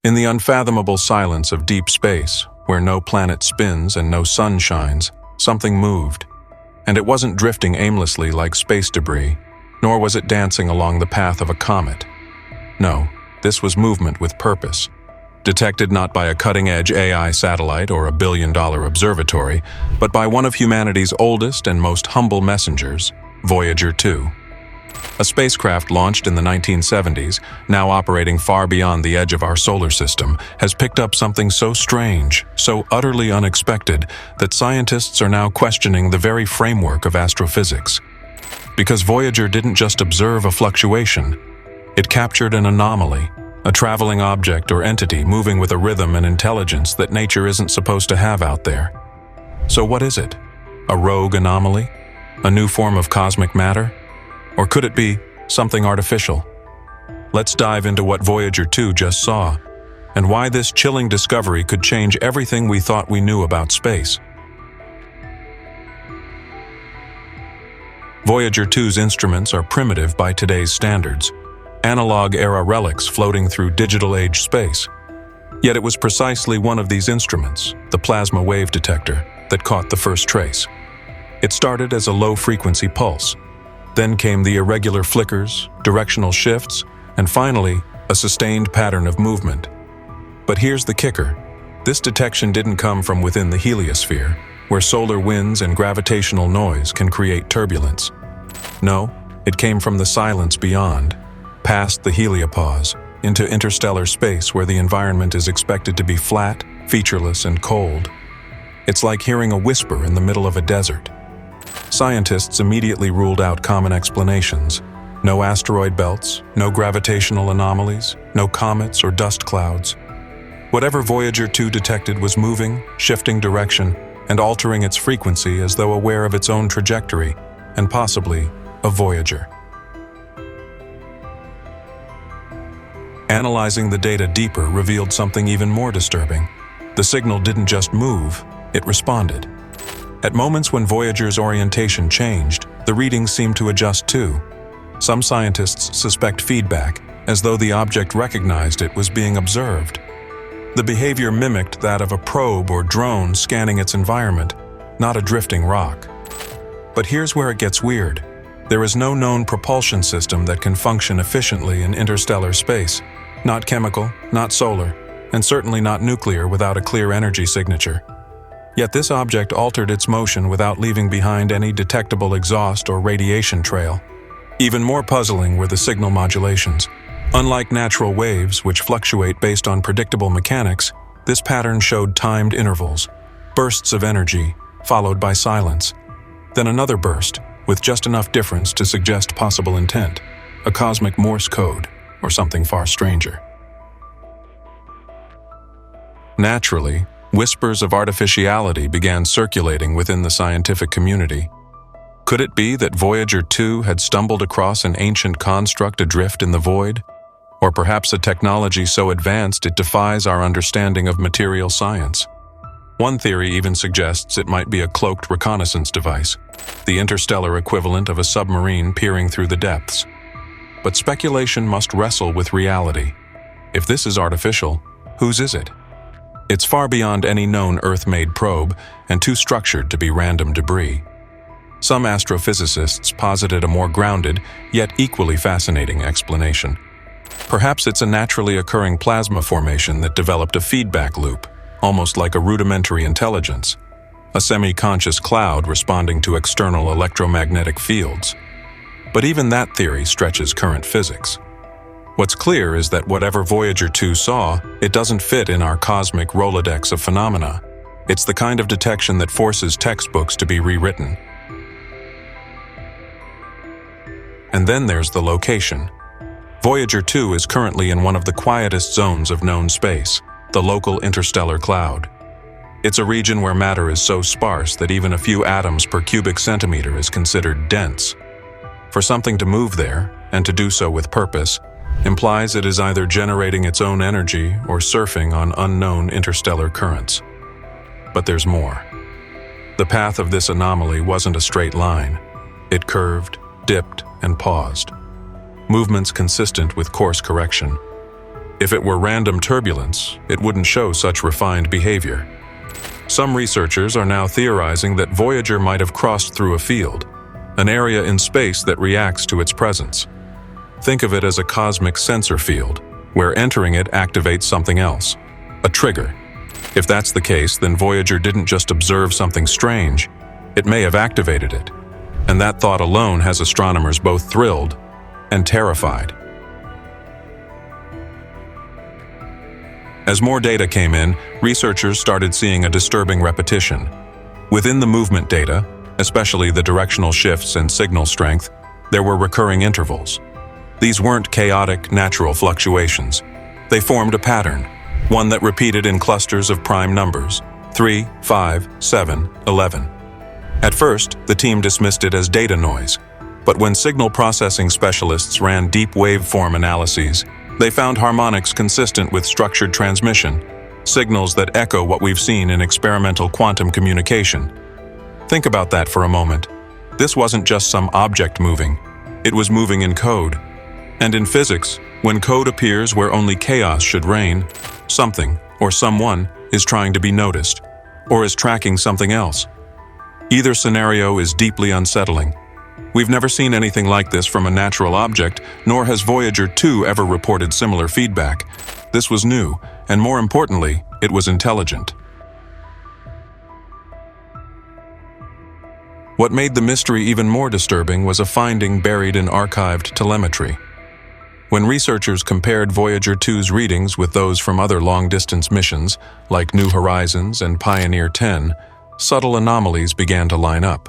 In the unfathomable silence of deep space, where no planet spins and no sun shines, something moved. And it wasn't drifting aimlessly like space debris, nor was it dancing along the path of a comet. No, this was movement with purpose. Detected not by a cutting-edge AI satellite or a billion-dollar observatory, but by one of humanity's oldest and most humble messengers, Voyager 2. A spacecraft launched in the 1970s, now operating far beyond the edge of our solar system, has picked up something so strange, so utterly unexpected, that scientists are now questioning the very framework of astrophysics. Because Voyager didn't just observe a fluctuation, it captured an anomaly, a traveling object or entity moving with a rhythm and intelligence that nature isn't supposed to have out there. So what is it? A rogue anomaly? A new form of cosmic matter? Or could it be something artificial? Let's dive into what Voyager 2 just saw, and why this chilling discovery could change everything we thought we knew about space. Voyager 2's instruments are primitive by today's standards, analog-era relics floating through digital-age space. Yet it was precisely one of these instruments, the plasma wave detector, that caught the first trace. It started as a low-frequency pulse. Then came the irregular flickers, directional shifts, and finally, a sustained pattern of movement. But here's the kicker. This detection didn't come from within the heliosphere, where solar winds and gravitational noise can create turbulence. No, it came from the silence beyond, past the heliopause, into interstellar space where the environment is expected to be flat, featureless, and cold. It's like hearing a whisper in the middle of a desert. Scientists immediately ruled out common explanations. No asteroid belts, no gravitational anomalies, no comets or dust clouds. Whatever Voyager 2 detected was moving, shifting direction, and altering its frequency as though aware of its own trajectory, and possibly of Voyager. Analyzing the data deeper revealed something even more disturbing. The signal didn't just move, it responded. At moments when Voyager's orientation changed, the readings seemed to adjust too. Some scientists suspect feedback, as though the object recognized it was being observed. The behavior mimicked that of a probe or drone scanning its environment, not a drifting rock. But here's where it gets weird. There is no known propulsion system that can function efficiently in interstellar space. Not chemical, not solar, and certainly not nuclear without a clear energy signature. Yet this object altered its motion without leaving behind any detectable exhaust or radiation trail. Even more puzzling were the signal modulations. Unlike natural waves, which fluctuate based on predictable mechanics, this pattern showed timed intervals, bursts of energy, followed by silence. Then another burst, with just enough difference to suggest possible intent, a cosmic Morse code, or something far stranger. Naturally, whispers of artificiality began circulating within the scientific community. Could it be that Voyager 2 had stumbled across an ancient construct adrift in the void? Or perhaps a technology so advanced it defies our understanding of material science? One theory even suggests it might be a cloaked reconnaissance device, the interstellar equivalent of a submarine peering through the depths. But speculation must wrestle with reality. If this is artificial, whose is it? It's far beyond any known Earth-made probe and too structured to be random debris. Some astrophysicists posited a more grounded, yet equally fascinating explanation. Perhaps it's a naturally occurring plasma formation that developed a feedback loop, almost like a rudimentary intelligence, a semi-conscious cloud responding to external electromagnetic fields. But even that theory stretches current physics. What's clear is that whatever Voyager 2 saw, it doesn't fit in our cosmic Rolodex of phenomena. It's the kind of detection that forces textbooks to be rewritten. And then there's the location. Voyager 2 is currently in one of the quietest zones of known space, the local interstellar cloud. It's a region where matter is so sparse that even a few atoms per cubic centimeter is considered dense. For something to move there, and to do so with purpose, implies it is either generating its own energy or surfing on unknown interstellar currents. But there's more. The path of this anomaly wasn't a straight line. It curved, dipped, and paused. Movements consistent with course correction. If it were random turbulence, it wouldn't show such refined behavior. Some researchers are now theorizing that Voyager might have crossed through a field, an area in space that reacts to its presence. Think of it as a cosmic sensor field, where entering it activates something else, a trigger. If that's the case, then Voyager didn't just observe something strange, it may have activated it. And that thought alone has astronomers both thrilled and terrified. As more data came in, researchers started seeing a disturbing repetition. Within the movement data, especially the directional shifts and signal strength, there were recurring intervals. These weren't chaotic, natural fluctuations. They formed a pattern, one that repeated in clusters of prime numbers, 3, 5, 7, 11. At first, the team dismissed it as data noise, but when signal processing specialists ran deep waveform analyses, they found harmonics consistent with structured transmission, signals that echo what we've seen in experimental quantum communication. Think about that for a moment. This wasn't just some object moving, it was moving in code. And in physics, when code appears where only chaos should reign, something or someone is trying to be noticed, or is tracking something else. Either scenario is deeply unsettling. We've never seen anything like this from a natural object, nor has Voyager 2 ever reported similar feedback. This was new, and more importantly, it was intelligent. What made the mystery even more disturbing was a finding buried in archived telemetry. When researchers compared Voyager 2's readings with those from other long-distance missions, like New Horizons and Pioneer 10, subtle anomalies began to line up.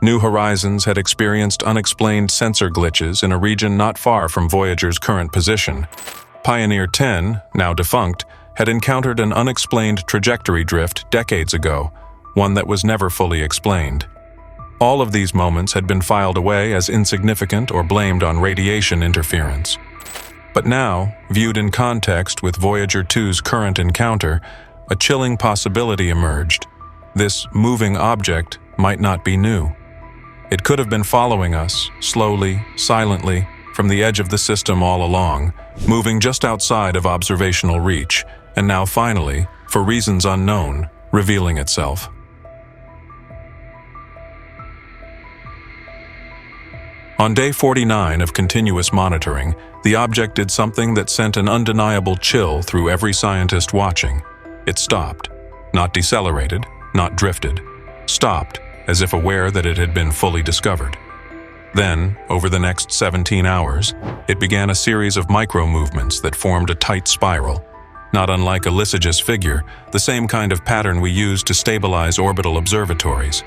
New Horizons had experienced unexplained sensor glitches in a region not far from Voyager's current position. Pioneer 10, now defunct, had encountered an unexplained trajectory drift decades ago, one that was never fully explained. All of these moments had been filed away as insignificant or blamed on radiation interference. But now, viewed in context with Voyager 2's current encounter, a chilling possibility emerged. This moving object might not be new. It could have been following us, slowly, silently, from the edge of the system all along, moving just outside of observational reach, and now finally, for reasons unknown, revealing itself. On day 49 of continuous monitoring, the object did something that sent an undeniable chill through every scientist watching. It stopped. Not decelerated, not drifted. Stopped, as if aware that it had been fully discovered. Then, over the next 17 hours, it began a series of micro-movements that formed a tight spiral. Not unlike a Lysage's figure, the same kind of pattern we use to stabilize orbital observatories.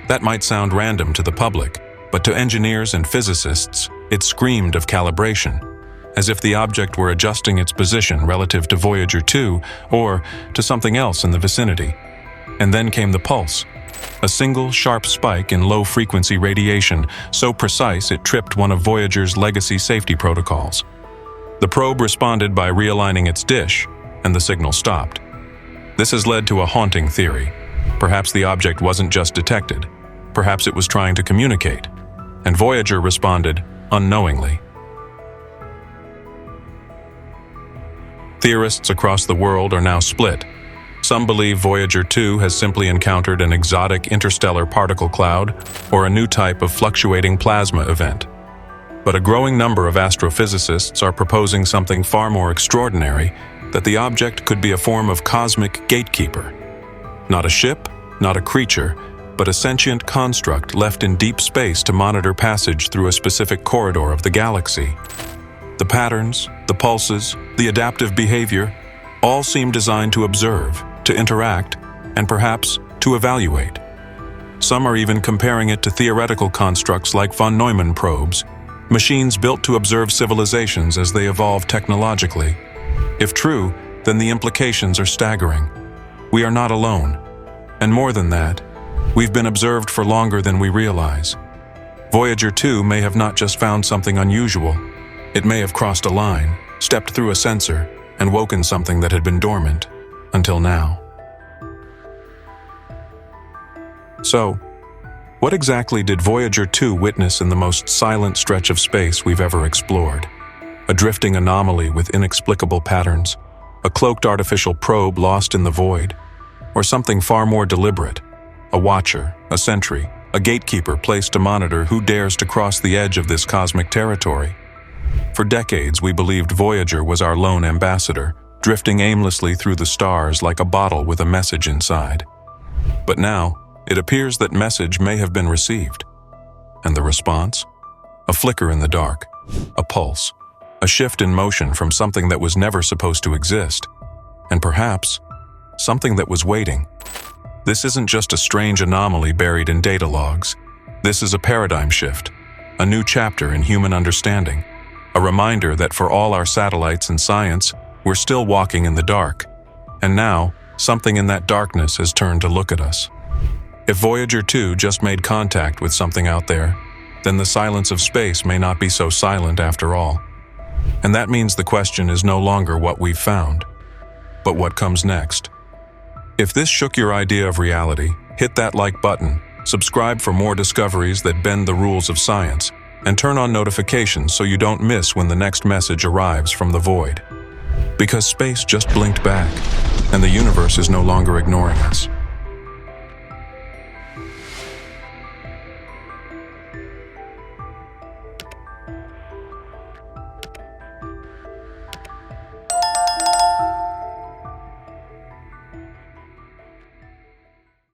That might sound random to the public, but to engineers and physicists, it screamed of calibration, as if the object were adjusting its position relative to Voyager 2 or to something else in the vicinity. And then came the pulse, a single sharp spike in low-frequency radiation, so precise it tripped one of Voyager's legacy safety protocols. The probe responded by realigning its dish, and the signal stopped. This has led to a haunting theory. Perhaps the object wasn't just detected. Perhaps it was trying to communicate, and Voyager responded unknowingly. Theorists across the world are now split. Some believe Voyager 2 has simply encountered an exotic interstellar particle cloud or a new type of fluctuating plasma event. But a growing number of astrophysicists are proposing something far more extraordinary, that the object could be a form of cosmic gatekeeper. Not a ship, not a creature, but a sentient construct left in deep space to monitor passage through a specific corridor of the galaxy. The patterns, the pulses, the adaptive behavior, all seem designed to observe, to interact, and perhaps to evaluate. Some are even comparing it to theoretical constructs like von Neumann probes, machines built to observe civilizations as they evolve technologically. If true, then the implications are staggering. We are not alone. And more than that, we've been observed for longer than we realize. Voyager 2 may have not just found something unusual. It may have crossed a line, stepped through a sensor, and woken something that had been dormant until now. So, what exactly did Voyager 2 witness in the most silent stretch of space we've ever explored? a drifting anomaly with inexplicable patterns, a cloaked artificial probe lost in the void, or something far more deliberate, a watcher, a sentry, a gatekeeper placed to monitor who dares to cross the edge of this cosmic territory. For decades, we believed Voyager was our lone ambassador, drifting aimlessly through the stars like a bottle with a message inside. But now, it appears that message may have been received. And the response? A flicker in the dark, a pulse, a shift in motion from something that was never supposed to exist, and perhaps, something that was waiting. This isn't just a strange anomaly buried in data logs. This is a paradigm shift, a new chapter in human understanding, a reminder that for all our satellites and science, we're still walking in the dark. And now, something in that darkness has turned to look at us. If Voyager 2 just made contact with something out there, then the silence of space may not be so silent after all. And that means the question is no longer what we've found, but what comes next. If this shook your idea of reality, hit that like button, subscribe for more discoveries that bend the rules of science, and turn on notifications so you don't miss when the next message arrives from the void. Because space just blinked back, and the universe is no longer ignoring us.